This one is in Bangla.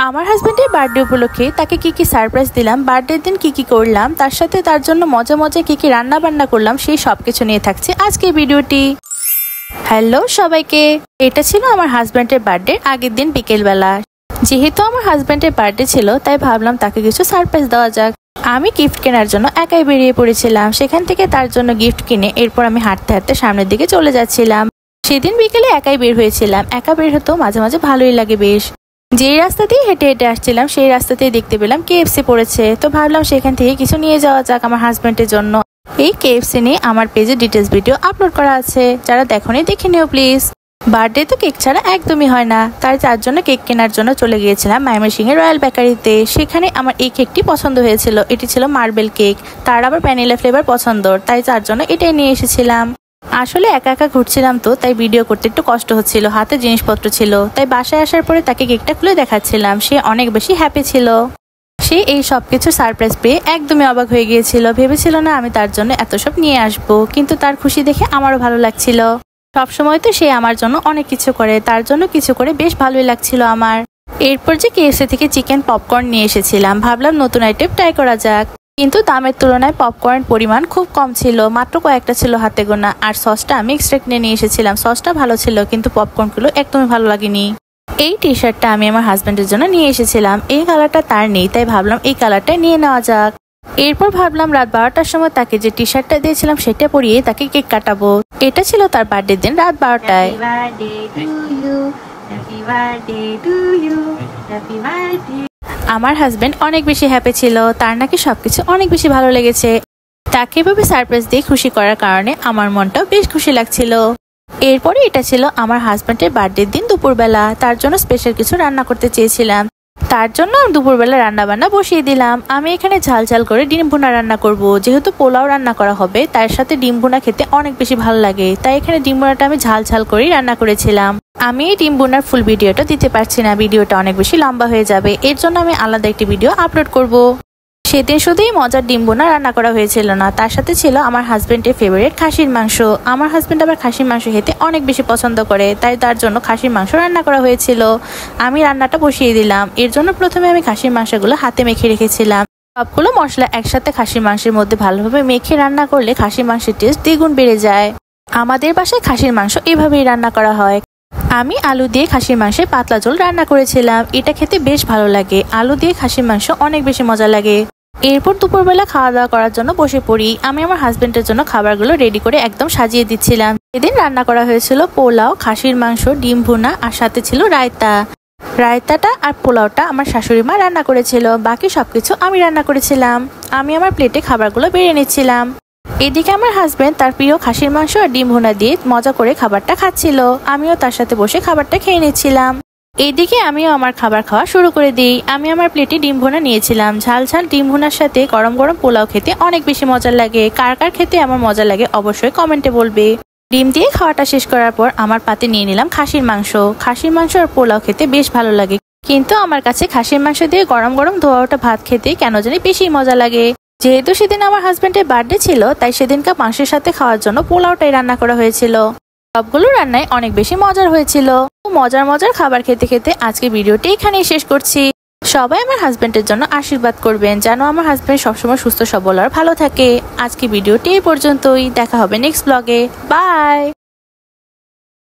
আমার হাজবেন্ডের বার্থডে উপলক্ষে তাকে কি কি সারপ্রাইজ দিলাম, বার্থডের দিন কি কি করলাম, তার সাথে তার জন্য মজা মজা কি কি রান্না বান্না করলাম, সেই সবকিছু নিয়ে থাকছে আজকের ভিডিওটি। হ্যালো সবাইকে, এটা ছিল আমার হাজবেন্ডের বার্থডে আগের দিন বিকেলবেলা। যেহেতু আমার হাজবেন্ডের বার্থডে ছিল তাই ভাবলাম তাকে কিছু সারপ্রাইজ দেওয়া যাক। আমি গিফট কেনার জন্য একাই বেরিয়ে পড়েছিলাম। সেখান থেকে তার জন্য গিফট কিনে এরপর আমি হাঁটতে হাঁটতে সামনের দিকে চলে যাচ্ছিলাম। সেদিন বিকেলে একাই বের হয়েছিলাম। একা বের হতেও মাঝে মাঝে ভালোই লাগে বেশ। যেই রাস্তা দিয়ে হেঁটে হেঁটে আসছিলাম সেই রাস্তাতেই দেখতে পেলাম KFC পড়েছে, তো ভাবলাম সেখান থেকে কিছু নিয়ে যাওয়া যাক আমার হাজবেন্ডের জন্য। এই KFC নিয়ে আমার পেজে ডিটেলস ভিডিও আপলোড করা আছে, যারা দেখোনি দেখে নিও প্লিজ। বার্থডে তো কেক ছাড়া একদমই হয় না, তাই তার জন্য কেক কেনার জন্য চলে গিয়েছিলাম ময়মনসিংহের রয়্যাল বেকারিতে। সেখানে আমার এই কেকটি পছন্দ হয়েছিল। এটি ছিল মার্বেল কেক, তার আবার ভ্যানিলা ফ্লেভার পছন্দ, তাই তার জন্য এটাই নিয়ে এসেছিলাম। আসলে একা একা ঘুরছিলাম তো তাই ভিডিও করতে একটু কষ্ট হচ্ছিল, হাতে জিনিসপত্র ছিল, তাই বাসায় আসার পরে তাকে কেকটা খুলে দেখাচ্ছিলাম। সে অনেক বেশি হ্যাপি ছিল। সে এই সবকিছু সারপ্রাইজ পেয়ে একদমই অবাক হয়ে গিয়েছিল। ভেবেছিল না আমি তার জন্য এত সব নিয়ে আসবো, কিন্তু তার খুশি দেখে আমারও ভালো লাগছিল। সবসময় তো সে আমার জন্য অনেক কিছু করে, তার জন্য কিছু করে বেশ ভালোই লাগছিল আমার। এরপর যে KFC থেকে চিকেন পপকর্ন নিয়ে এসেছিলাম, ভাবলাম নতুন আইটেম ট্রাই করা যাক। কিন্তু দামের তুলনায় পপকর্ন পরিমাণ খুব কম ছিল, মাত্র কয়েকটা ছিল হাতে গোনা। আর সসটা আমি এক্সট্রা কিনে নিয়ে এসেছিলাম। সসটা ভালো ছিল কিন্তু পপকর্নগুলো একদমই ভালো লাগেনি। এই টি শার্টটা আমি আমার হাজবেন্ডের জন্য নিয়ে এসেছিলাম। এই কালারটা তার নেই, তাই ভাবলাম এই কালারটাই নিয়ে নেওয়া যাক। এরপর ভাবলাম রাত 12টার সময় তাকে যে টি শার্টটা দিয়েছিলাম সেটা পরিয়ে তাকে কেক কাটাবো। এটা ছিল তার বার্থডে দিন রাত 12টায়। আমার হাজবেন্ড অনেক বেশি হ্যাপি ছিল, তার নাকি সবকিছু অনেক বেশি ভালো লেগেছে। তাকে এভাবে সারপ্রাইজ দিয়ে খুশি করার কারণে আমার মনটাও বেশ খুশি লাগছিল। এরপরে এটা ছিল আমার হাজবেন্ডের বার্থডের দিন দুপুরবেলা। তার জন্য স্পেশাল কিছু রান্না করতে চেয়েছিলাম, তার জন্য দুপুরবেলা রান্না বান্না বসিয়ে দিলাম। আমি এখানে ঝাল ঝাল করে ডিম ভুনা রান্না করব। যেহেতু পোলাও রান্না করা হবে তার সাথে ডিম ভুনা খেতে অনেক বেশি ভালো লাগে, তাই এখানে ডিম ভুনাটা আমি ঝাল ঝাল করেই রান্না করেছিলাম। আমি এই ডিম ভুনার ফুল ভিডিওটা দিতে পারছি না, ভিডিওটা অনেক বেশি লম্বা হয়ে যাবে, এর জন্য আমি আলাদা একটি ভিডিও আপলোড করব। সেদিন শুধুই মজার ডিম ভুনা রান্না করা হয়েছিল না, তার সাথে ছিল আমার হাজবেন্ডের ফেভারিট খাসির মাংস। আমার হাজবেন্ড আবার খাসির মাংস খেতে অনেক বেশি পছন্দ করে, তাই তার জন্য খাসির মাংস রান্না করা হয়েছিল। আমি রান্নাটা বসিয়ে দিলাম। এর জন্য প্রথমে আমি খাসির মাংসগুলো হাতে মেখে রেখেছিলাম। সবগুলো মশলা একসাথে খাসির মাংসের মধ্যে ভালোভাবে মেখে রান্না করলে খাসির মাংসের টেস্ট দ্বিগুণ বেড়ে যায়। আমাদের বাসায় খাসির মাংস এভাবেই রান্না করা হয়। আমি আলু দিয়ে খাসির মাংসের পাতলা ঝোল রান্না করেছিলাম। এটা খেতে বেশ ভালো লাগে, আলু দিয়ে খাসির মাংস অনেক বেশি মজা লাগে। এরপর দুপুরবেলা খাওয়া দাওয়া করার জন্য বসে পড়ি। আমি আমার হাজবেন্ডের জন্য খাবারগুলো রেডি করে একদম সাজিয়ে দিচ্ছিলাম। এদিন রান্না করা হয়েছিল পোলাও, খাসির মাংস, ডিম ভুনা আর সাথে ছিল রায়তা। রায়তাটা আর পোলাওটা আমার শাশুড়ি মা রান্না করেছিল, বাকি সবকিছু আমি রান্না করেছিলাম। আমি আমার প্লেটে খাবারগুলো বেড়ে নিচ্ছিলাম। এদিকে আমার হাজবেন্ড তার প্রিয় খাসির মাংস আর ডিম ভুনা দিয়ে মজা করে খাবারটা খাচ্ছিল। আমিও তার সাথে বসে খাবারটা খেয়ে নিচ্ছিলাম। এইদিকে আমিও আমার খাবার খাওয়া শুরু করে দিই। আমি আমার প্লেটে ডিম ভুনা নিয়েছিলাম। ঝাল ঝাল ডিম ভুনার সাথে গরম গরম পোলাও খেতে অনেক বেশি মজা লাগে। কার কার খেতে আমার মজা লাগে অবশ্যই কমেন্টে বলবে। ডিম দিয়ে খাওয়াটা শেষ করার পর আমার পাতে নিয়ে নিলাম খাসির মাংস। খাসির মাংস আর পোলাও খেতে বেশ ভালো লাগে, কিন্তু আমার কাছে খাসির মাংস দিয়ে গরম গরম ধোয়া ওঠা ভাত খেতে কেন জানি বেশি মজা লাগে। যেহেতু সেদিন আমার হাজবেন্ডের বার্থডে ছিল তাই সেদিনকার মাংসের সাথে খাওয়ার জন্য পোলাওটাই রান্না করা হয়েছিল। সবগুলো রান্নায় অনেক বেশি মজার হয়েছিল। মজার মজার খাবার খেতে খেতে আজকে ভিডিওটি এখানেই শেষ করছি। সবাই আমার হাজবেন্ডের জন্য আশীর্বাদ করবেন যেন আমার হাজবেন্ড সবসময় সুস্থ সবল আর ভালো থাকে। আজকে ভিডিওটি এই পর্যন্তই, দেখা হবে নেক্সট ব্লগে। বাই।